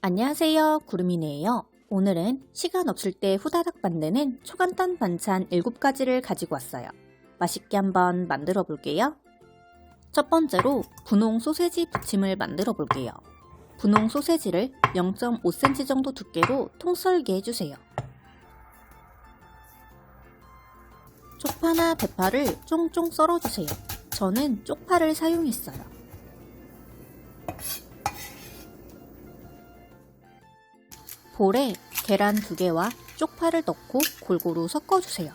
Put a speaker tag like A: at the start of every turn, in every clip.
A: 안녕하세요, 구름이네요. 오늘은 시간 없을 때 후다닥 만드는 초간단 반찬 7가지를 가지고 왔어요. 맛있게 한번 만들어 볼게요. 첫 번째로 분홍 소세지 부침을 만들어 볼게요. 분홍 소세지를 0.5cm 정도 두께로 통썰게 해주세요. 쪽파나 대파를 쫑쫑 썰어주세요. 저는 쪽파를 사용했어요. 볼에 계란 2개와 쪽파를 넣고 골고루 섞어주세요.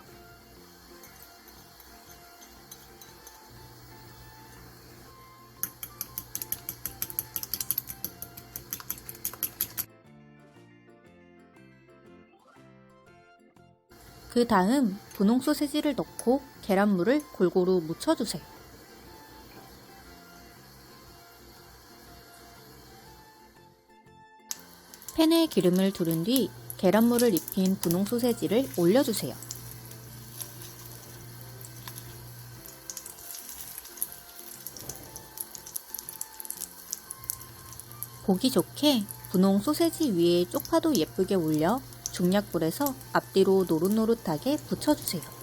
A: 그 다음 분홍 소세지를 넣고 계란물을 골고루 묻혀주세요. 팬에 기름을 두른 뒤 계란물을 입힌 분홍 소세지를 올려주세요. 보기 좋게 분홍 소세지 위에 쪽파도 예쁘게 올려 중약불에서 앞뒤로 노릇노릇하게 붙여주세요.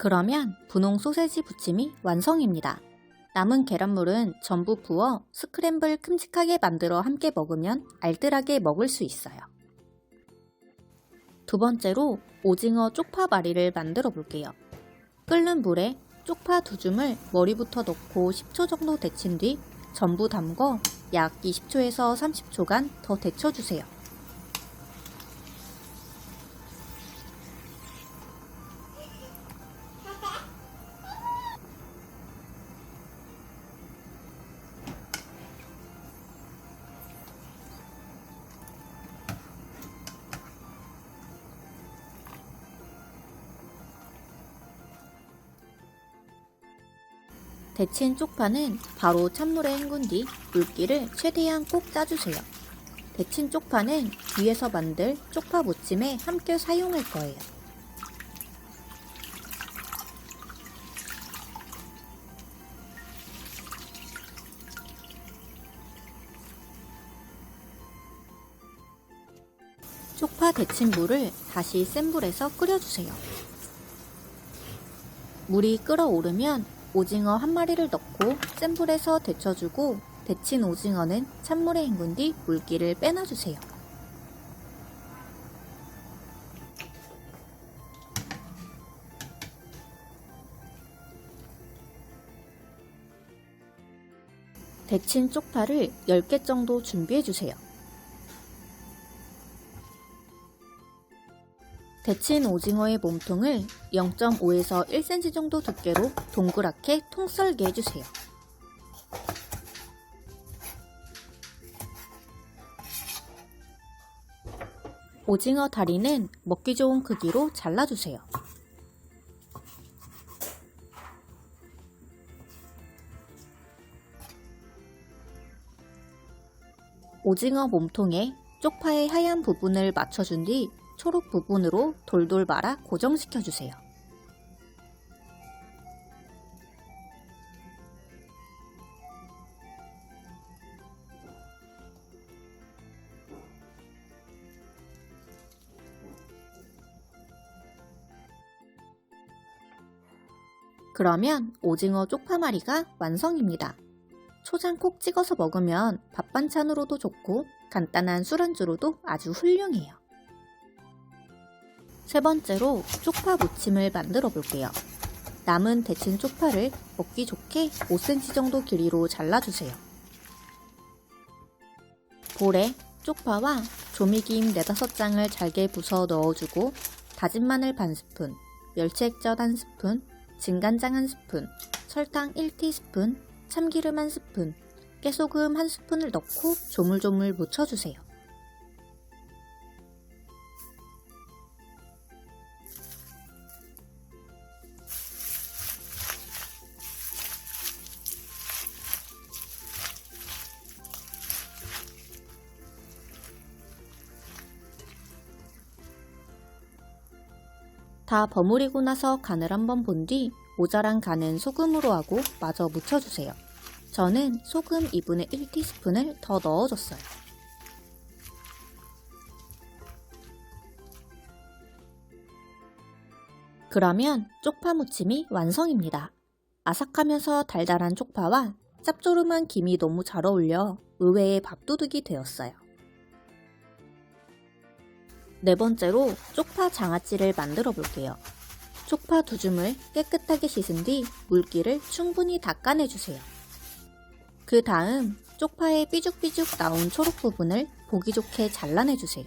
A: 그러면 분홍 소세지 부침이 완성입니다. 남은 계란물은 전부 부어 스크램블 큼직하게 만들어 함께 먹으면 알뜰하게 먹을 수 있어요. 두 번째로 오징어 쪽파말이를 만들어 볼게요. 끓는 물에 쪽파 2줌을 머리부터 넣고 10초 정도 데친 뒤 전부 담궈 약 20초에서 30초간 더 데쳐주세요. 데친 쪽파는 바로 찬물에 헹군 뒤 물기를 최대한 꼭 짜주세요. 데친 쪽파는 뒤에서 만들 쪽파 무침에 함께 사용할 거예요. 쪽파 데친 물을 다시 센 불에서 끓여주세요. 물이 끓어오르면 오징어 1마리를 넣고 센 불에서 데쳐주고 데친 오징어는 찬물에 헹군 뒤 물기를 빼놔주세요. 데친 쪽파를 10개 정도 준비해주세요. 데친 오징어의 몸통을 0.5에서 1cm 정도 두께로 동그랗게 통썰게 해주세요. 오징어 다리는 먹기 좋은 크기로 잘라주세요. 오징어 몸통에 쪽파의 하얀 부분을 맞춰준 뒤 초록 부분으로 돌돌 말아 고정시켜주세요. 그러면 오징어 쪽파말이가 완성입니다. 초장 콕 찍어서 먹으면 밥 반찬으로도 좋고 간단한 술안주로도 아주 훌륭해요. 세 번째로 쪽파 무침을 만들어 볼게요. 남은 데친 쪽파를 먹기 좋게 5cm 정도 길이로 잘라주세요. 볼에 쪽파와 조미김 4~5장을 잘게 부숴 넣어주고 다진 마늘 반스푼, 멸치 액젓 1스푼, 진간장 1스푼, 설탕 1티스푼, 참기름 1스푼, 깨소금 1스푼을 넣고 조물조물 묻혀주세요. 다 버무리고 나서 간을 한번 본 뒤 모자란 간은 소금으로 하고 마저 묻혀주세요. 저는 소금 2분의 1티스푼을 더 넣어줬어요. 그러면 쪽파 무침이 완성입니다. 아삭하면서 달달한 쪽파와 짭조름한 김이 너무 잘 어울려 의외의 밥도둑이 되었어요. 네 번째로 쪽파 장아찌를 만들어 볼게요. 쪽파 2줌을 깨끗하게 씻은 뒤 물기를 충분히 닦아내주세요. 그 다음 쪽파의 삐죽삐죽 나온 초록 부분을 보기 좋게 잘라내주세요.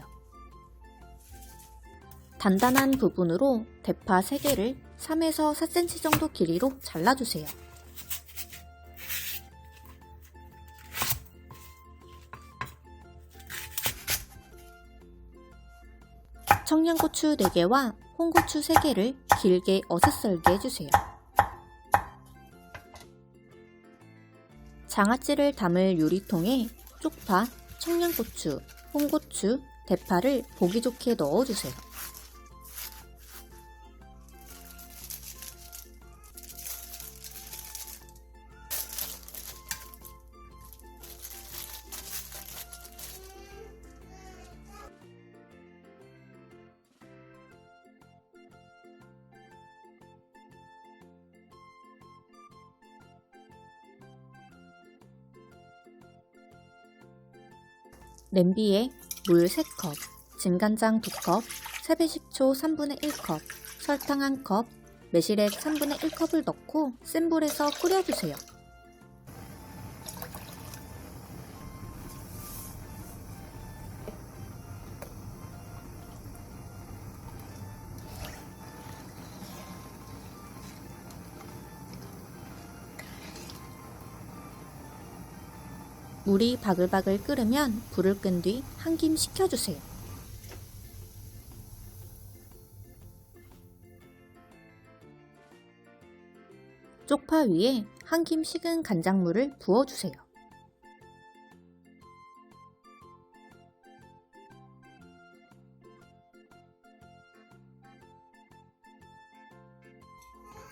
A: 단단한 부분으로 대파 3개를 3에서 4cm 정도 길이로 잘라주세요. 청양고추 4개와 홍고추 3개를 길게 어슷썰게 해주세요. 장아찌를 담을 유리통에 쪽파, 청양고추, 홍고추, 대파를 보기 좋게 넣어주세요. 냄비에 물 3컵, 진간장 2컵, 세배식초 3분의 1컵, 설탕 1컵, 매실액 3분의 1컵을 넣고 센 불에서 끓여주세요. 물이 바글바글 끓으면 불을 끈 뒤 한 김 식혀주세요. 쪽파 위에 한 김 식은 간장물을 부어주세요.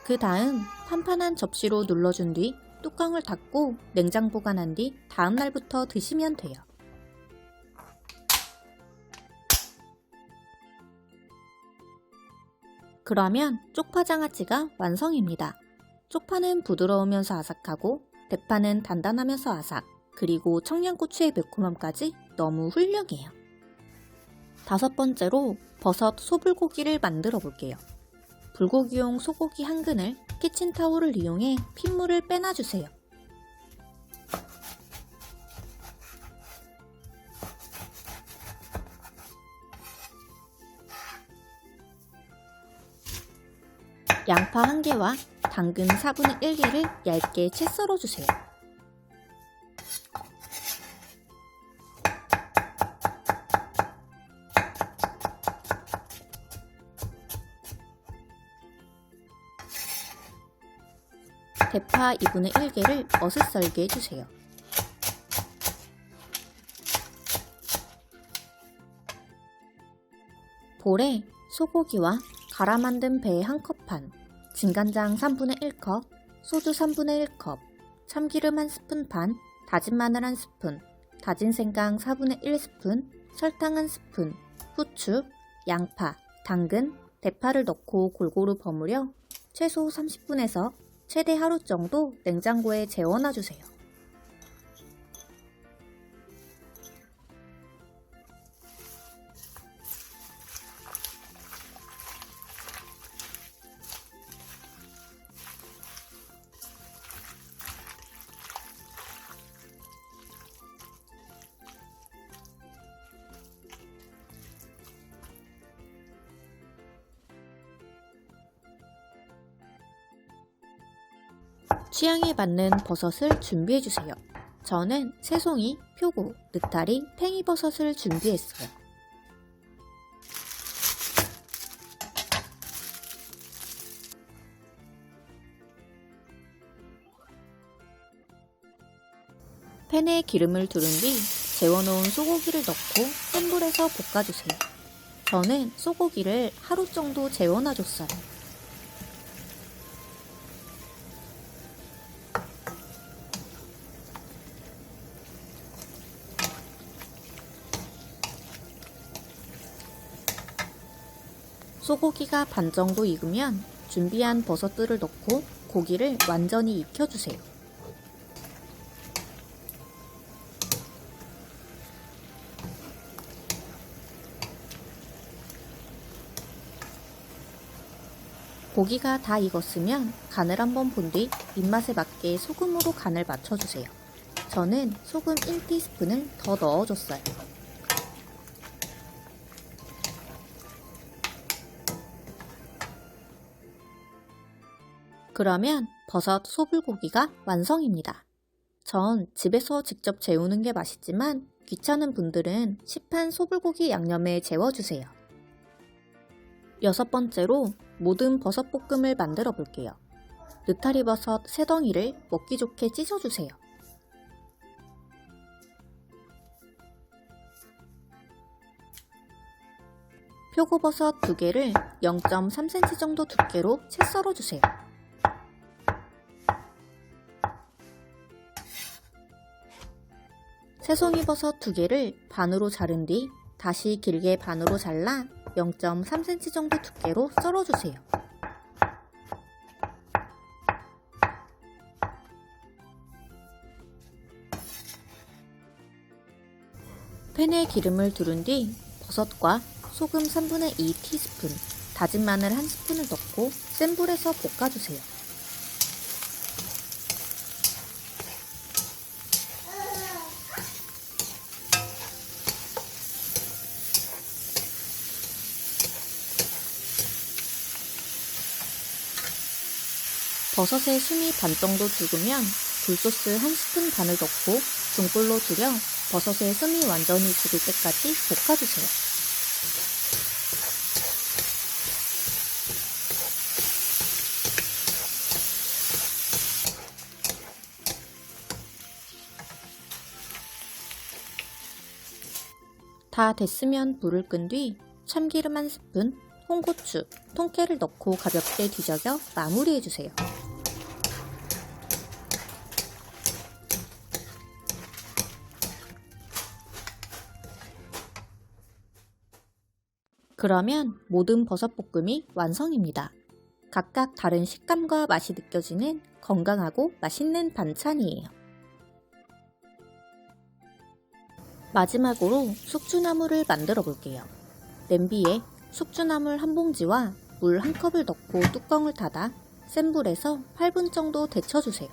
A: 그 다음 판판한 접시로 눌러준 뒤 뚜껑을 닫고 냉장 보관한 뒤 다음 날부터 드시면 돼요. 그러면 쪽파 장아찌가 완성입니다. 쪽파는 부드러우면서 아삭하고 대파는 단단하면서 아삭, 그리고 청양고추의 매콤함까지 너무 훌륭해요. 5번째로 버섯 소불고기를 만들어 볼게요. 불고기용 소고기 한 근을 키친타올을 이용해 핏물을 빼놔주세요. 양파 1개와 당근 4분의 1개를 얇게 채 썰어주세요. 대파 2분의 1개를 어슷썰게 해주세요. 볼에 소고기와 갈아 만든 배 1컵 반, 진간장 3분의 1컵, 소주 3분의 1컵, 참기름 1스푼 반, 다진 마늘 1스푼, 다진 생강 4분의 1스푼, 설탕 1스푼, 후추, 양파, 당근, 대파를 넣고 골고루 버무려 최소 30분에서 최대 하루 정도 냉장고에 재워놔주세요. 취향에 맞는 버섯을 준비해주세요. 저는 새송이, 표고, 느타리, 팽이버섯을 준비했어요. 팬에 기름을 두른 뒤 재워놓은 소고기를 넣고 센 불에서 볶아주세요. 저는 소고기를 하루 정도 재워놔줬어요. 소고기가 반 정도 익으면 준비한 버섯들을 넣고 고기를 완전히 익혀주세요. 고기가 다 익었으면 간을 한번 본 뒤 입맛에 맞게 소금으로 간을 맞춰주세요. 저는 소금 1티스푼을 더 넣어줬어요. 그러면 버섯 소불고기가 완성입니다. 전 집에서 직접 재우는 게 맛있지만 귀찮은 분들은 시판 소불고기 양념에 재워주세요. 6번째로 모든 버섯 볶음을 만들어 볼게요. 느타리 버섯 3덩이를 먹기 좋게 찢어주세요. 표고버섯 2개를 0.3cm 정도 두께로 채 썰어주세요. 새송이버섯 2개를 반으로 자른 뒤 다시 길게 반으로 잘라 0.3cm 정도 두께로 썰어주세요. 팬에 기름을 두른 뒤 버섯과 소금 3분의 2 티스푼, 다진 마늘 1스푼을 넣고 센 불에서 볶아주세요. 버섯에 숨이 반 정도 죽으면 굴소스 1스푼 반을 넣고 중불로 줄여 버섯의 숨이 완전히 죽을 때까지 볶아주세요. 다 됐으면 불을 끈 뒤 참기름 1스푼, 홍고추, 통깨를 넣고 가볍게 뒤적여 마무리해주세요. 그러면 모든 버섯볶음이 완성입니다. 각각 다른 식감과 맛이 느껴지는 건강하고 맛있는 반찬이에요. 마지막으로 숙주나물을 만들어 볼게요. 냄비에 숙주나물 한 봉지와 물 1컵을 넣고 뚜껑을 닫아 센 불에서 8분 정도 데쳐주세요.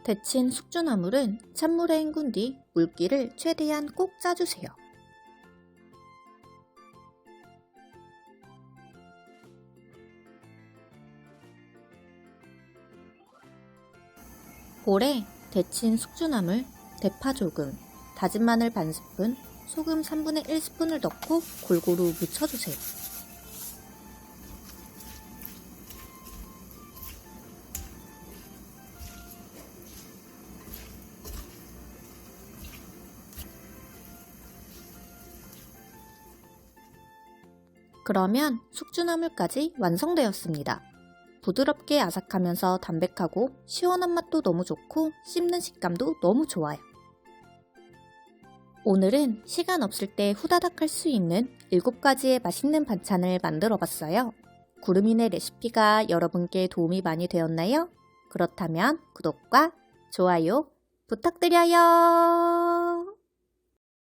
A: 데친 숙주나물은 찬물에 헹군 뒤 물기를 최대한 꼭 짜주세요. 볼에 데친 숙주나물, 대파 조금, 다진 마늘 반 스푼, 소금 3분의 1스푼을 넣고 골고루 묻혀주세요. 그러면 숙주나물까지 완성되었습니다. 부드럽게 아삭하면서 담백하고 시원한 맛도 너무 좋고 씹는 식감도 너무 좋아요. 오늘은 시간 없을 때 후다닥 할 수 있는 7가지의 맛있는 반찬을 만들어 봤어요. 구름이네 레시피가 여러분께 도움이 많이 되었나요? 그렇다면 구독과 좋아요 부탁드려요.